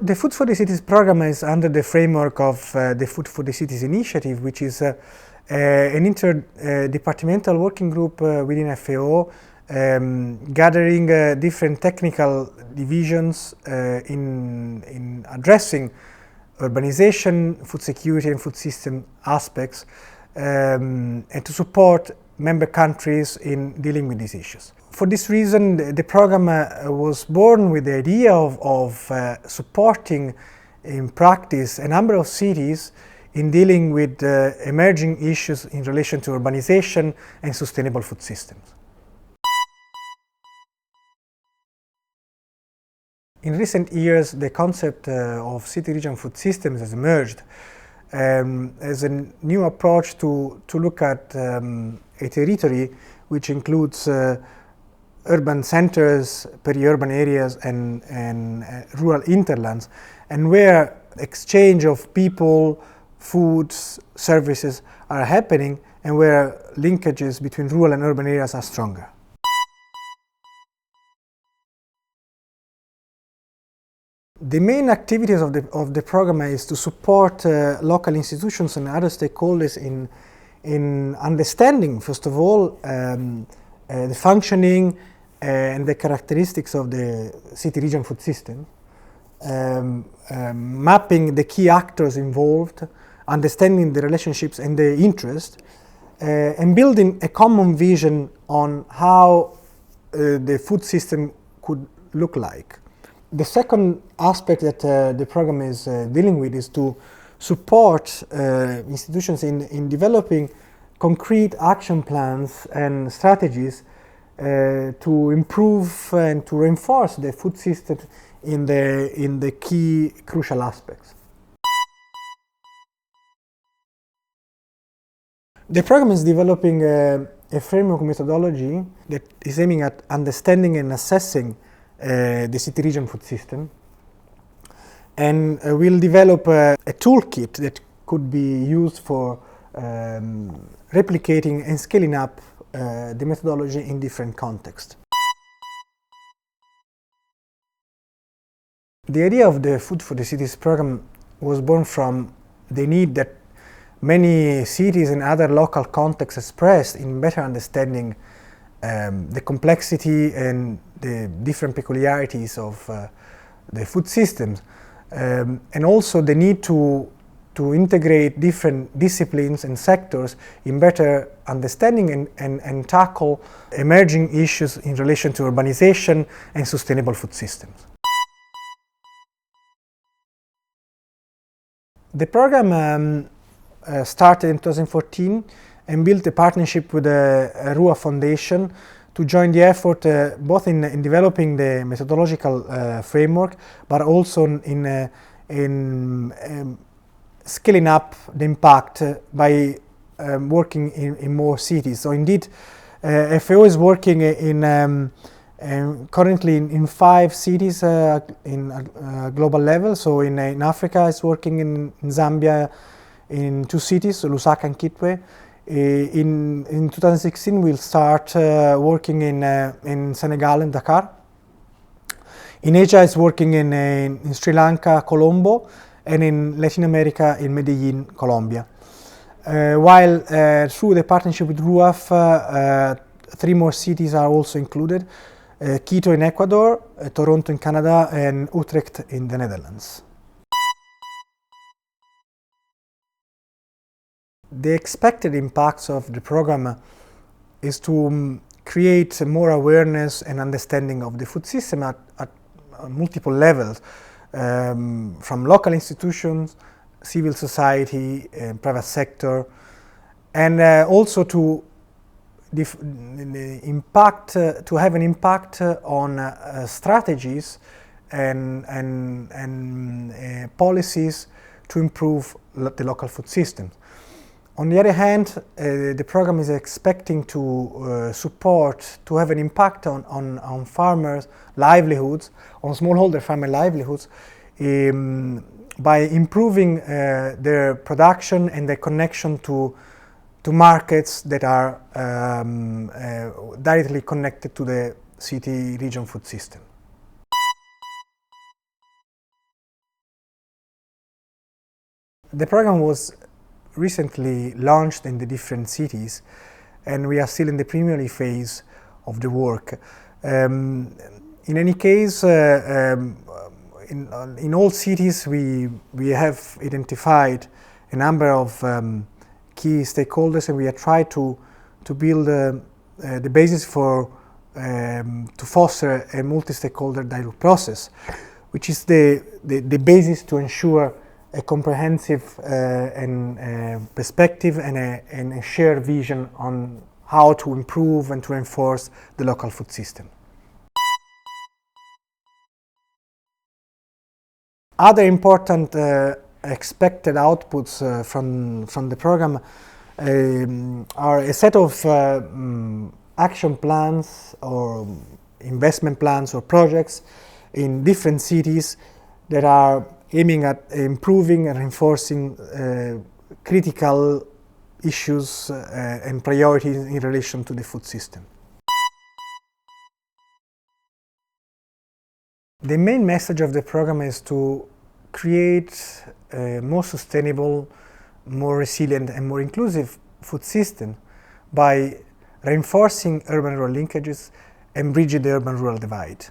The Food for the Cities program is under the framework of the Food for the Cities initiative, which is an interdepartmental working group within FAO, gathering different technical divisions in addressing urbanization, food security and food system aspects, and to support member countries in dealing with these issues. For this reason, the program was born with the idea of supporting in practice a number of cities in dealing with emerging issues in relation to urbanization and sustainable food systems. In recent years, the concept of city-region food systems has emerged as a new approach to look at a territory which includes urban centers, peri-urban areas and rural hinterlands, and where exchange of people, foods, services are happening, and where linkages between rural and urban areas are stronger. The main activities of the program is to support local institutions and other stakeholders in understanding, first of all, the functioning and the characteristics of the city-region food system, mapping the key actors involved, understanding the relationships and the interest, and building a common vision on how the food system could look like. The second aspect that the program is dealing with is to support institutions in developing concrete action plans and strategies to improve and to reinforce the food system in the key crucial aspects. The program is developing a framework methodology that is aiming at understanding and assessing the city-region food system, and will develop a toolkit that could be used for replicating and scaling up the methodology in different contexts. The idea of the Food for the Cities program was born from the need that many cities and other local contexts expressed in better understanding the complexity and the different peculiarities of the food systems, and also the need to integrate different disciplines and sectors in better understanding and tackle emerging issues in relation to urbanization and sustainable food systems. The program started in 2014 and built a partnership with the RUA Foundation to join the effort both in developing the methodological framework, but also in scaling up the impact by working in more cities. So indeed, FAO is working currently in 5 cities in a global level. So in Africa, it's working in Zambia in 2 cities, Lusaka and Kitwe. In 2016, we'll start working in Senegal and Dakar. In Asia, it's working in Sri Lanka, Colombo, and in Latin America, in Medellin, Colombia. While through the partnership with RUAF, 3 more cities are also included: Quito in Ecuador, Toronto in Canada, and Utrecht in the Netherlands. The expected impacts of the program is to create more awareness and understanding of the food system at multiple levels, from local institutions, civil society, private sector, and also to have an impact on strategies and policies to improve the local food system. On the other hand, the program is expecting to have an impact on farmers' livelihoods, on smallholder farmer livelihoods, by improving their production and their connection to markets that are directly connected to the city-region food system. The program was recently launched in the different cities, and we are still in the preliminary phase of the work. In any case, in all cities we have identified a number of key stakeholders, and we have tried to build the basis for to foster a multi-stakeholder dialogue process, which is the basis to ensure a comprehensive perspective and a shared vision on how to improve and to enforce the local food system. Other important expected outputs from the program are a set of action plans or investment plans or projects in different cities that are aiming at improving and reinforcing critical issues and priorities in relation to the food system. The main message of the program is to create a more sustainable, more resilient and more inclusive food system by reinforcing urban-rural linkages and bridging the urban-rural divide.